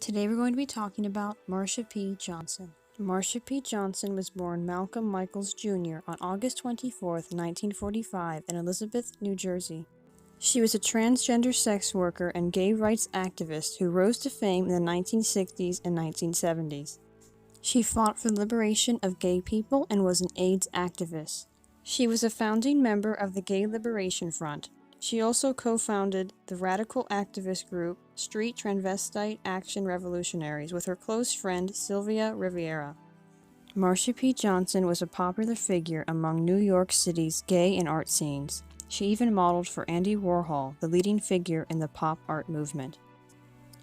Today we're going to be talking about Marsha P. Johnson. Marsha P. Johnson was born Malcolm Michaels Jr. on August 24, 1945 in Elizabeth, New Jersey. She was a transgender sex worker and gay rights activist who rose to fame in the 1960s and 1970s. She fought for the liberation of gay people and was an AIDS activist. She was a founding member of the Gay Liberation Front. She also co-founded the radical activist group Street Transvestite Action Revolutionaries with her close friend Sylvia Rivera. Marsha P. Johnson was a popular figure among New York City's gay and art scenes. She even modeled for Andy Warhol, the leading figure in the pop art movement.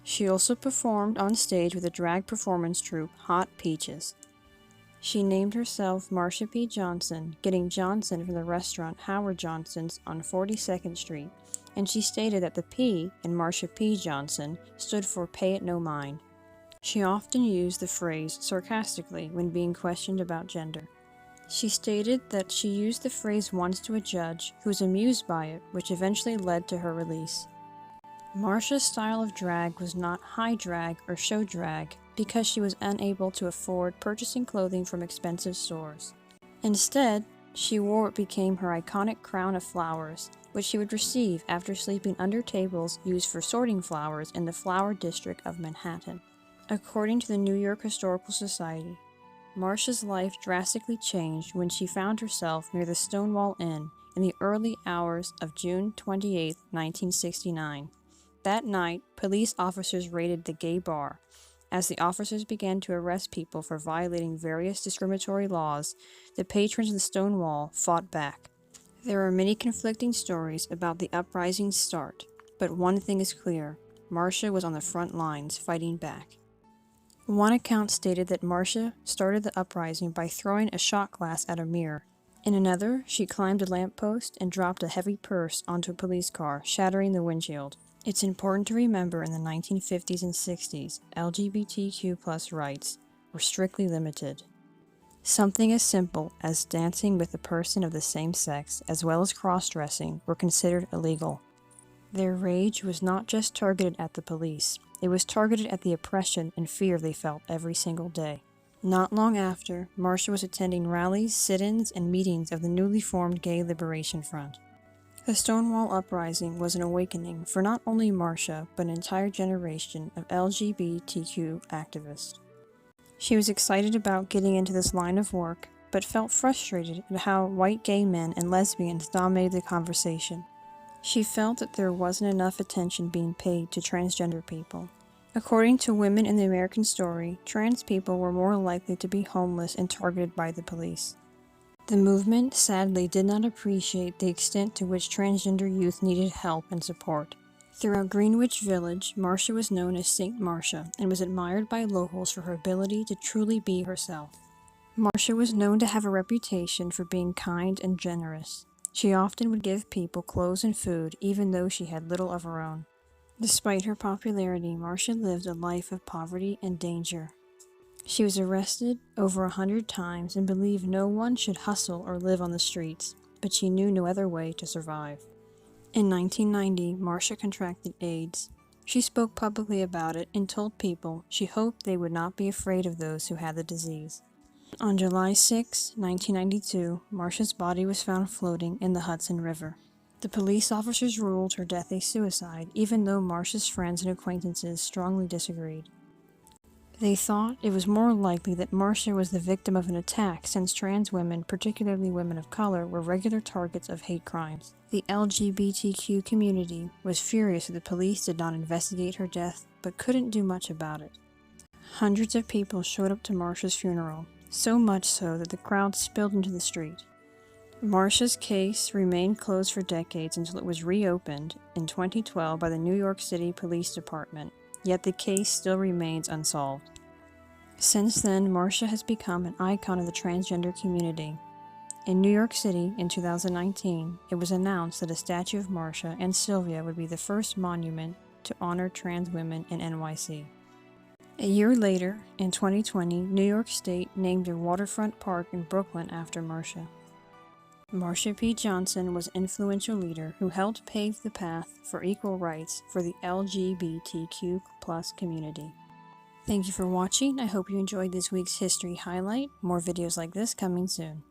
She also performed on stage with a drag performance troupe, Hot Peaches. She named herself Marsha P. Johnson, getting Johnson from the restaurant Howard Johnson's on 42nd Street, and she stated that the P in Marsha P. Johnson stood for Pay It No Mind. She often used the phrase sarcastically when being questioned about gender. She stated that she used the phrase once to a judge who was amused by it, which eventually led to her release. Marsha's style of drag was not high drag or show drag because she was unable to afford purchasing clothing from expensive stores. Instead, she wore what became her iconic crown of flowers, which she would receive after sleeping under tables used for sorting flowers in the Flower District of Manhattan. According to the New York Historical Society, Marsha's life drastically changed when she found herself near the Stonewall Inn in the early hours of June 28, 1969. That night, police officers raided the gay bar. As the officers began to arrest people for violating various discriminatory laws, the patrons of the Stonewall fought back. There are many conflicting stories about the uprising's start, but one thing is clear: Marsha was on the front lines fighting back. One account stated that Marsha started the uprising by throwing a shot glass at a mirror. In another, she climbed a lamppost and dropped a heavy purse onto a police car, shattering the windshield. It's important to remember in the 1950s and 60s, LGBTQ+ rights were strictly limited. Something as simple as dancing with a person of the same sex, as well as cross-dressing, were considered illegal. Their rage was not just targeted at the police, it was targeted at the oppression and fear they felt every single day. Not long after, Marsha was attending rallies, sit-ins, and meetings of the newly formed Gay Liberation Front. The Stonewall Uprising was an awakening for not only Marsha, but an entire generation of LGBTQ activists. She was excited about getting into this line of work, but felt frustrated at how white gay men and lesbians dominated the conversation. She felt that there wasn't enough attention being paid to transgender people. According to Women in the American Story, trans people were more likely to be homeless and targeted by the police. The movement sadly did not appreciate the extent to which transgender youth needed help and support. Throughout Greenwich Village, Marsha was known as Saint Marsha and was admired by locals for her ability to truly be herself. Marsha was known to have a reputation for being kind and generous. She often would give people clothes and food even though she had little of her own. Despite her popularity, Marsha lived a life of poverty and danger. She was arrested over 100 times and believed no one should hustle or live on the streets, but she knew no other way to survive. In 1990, Marsha contracted AIDS. She spoke publicly about it and told people she hoped they would not be afraid of those who had the disease. On July 6, 1992, Marsha's body was found floating in the Hudson River. The police officers ruled her death a suicide, even though Marsha's friends and acquaintances strongly disagreed. They thought it was more likely that Marsha was the victim of an attack since trans women, particularly women of color, were regular targets of hate crimes. The LGBTQ community was furious that the police did not investigate her death, but couldn't do much about it. Hundreds of people showed up to Marsha's funeral, so much so that the crowd spilled into the street. Marsha's case remained closed for decades until it was reopened in 2012 by the New York City Police Department. Yet the case still remains unsolved. Since then, Marsha has become an icon of the transgender community. In New York City in 2019, it was announced that a statue of Marsha and Sylvia would be the first monument to honor trans women in NYC. A year later, in 2020, New York State named a waterfront park in Brooklyn after Marsha. Marsha P. Johnson was an influential leader who helped pave the path for equal rights for the LGBTQ+ community. Thank you for watching. I hope you enjoyed this week's history highlight. More videos like this coming soon.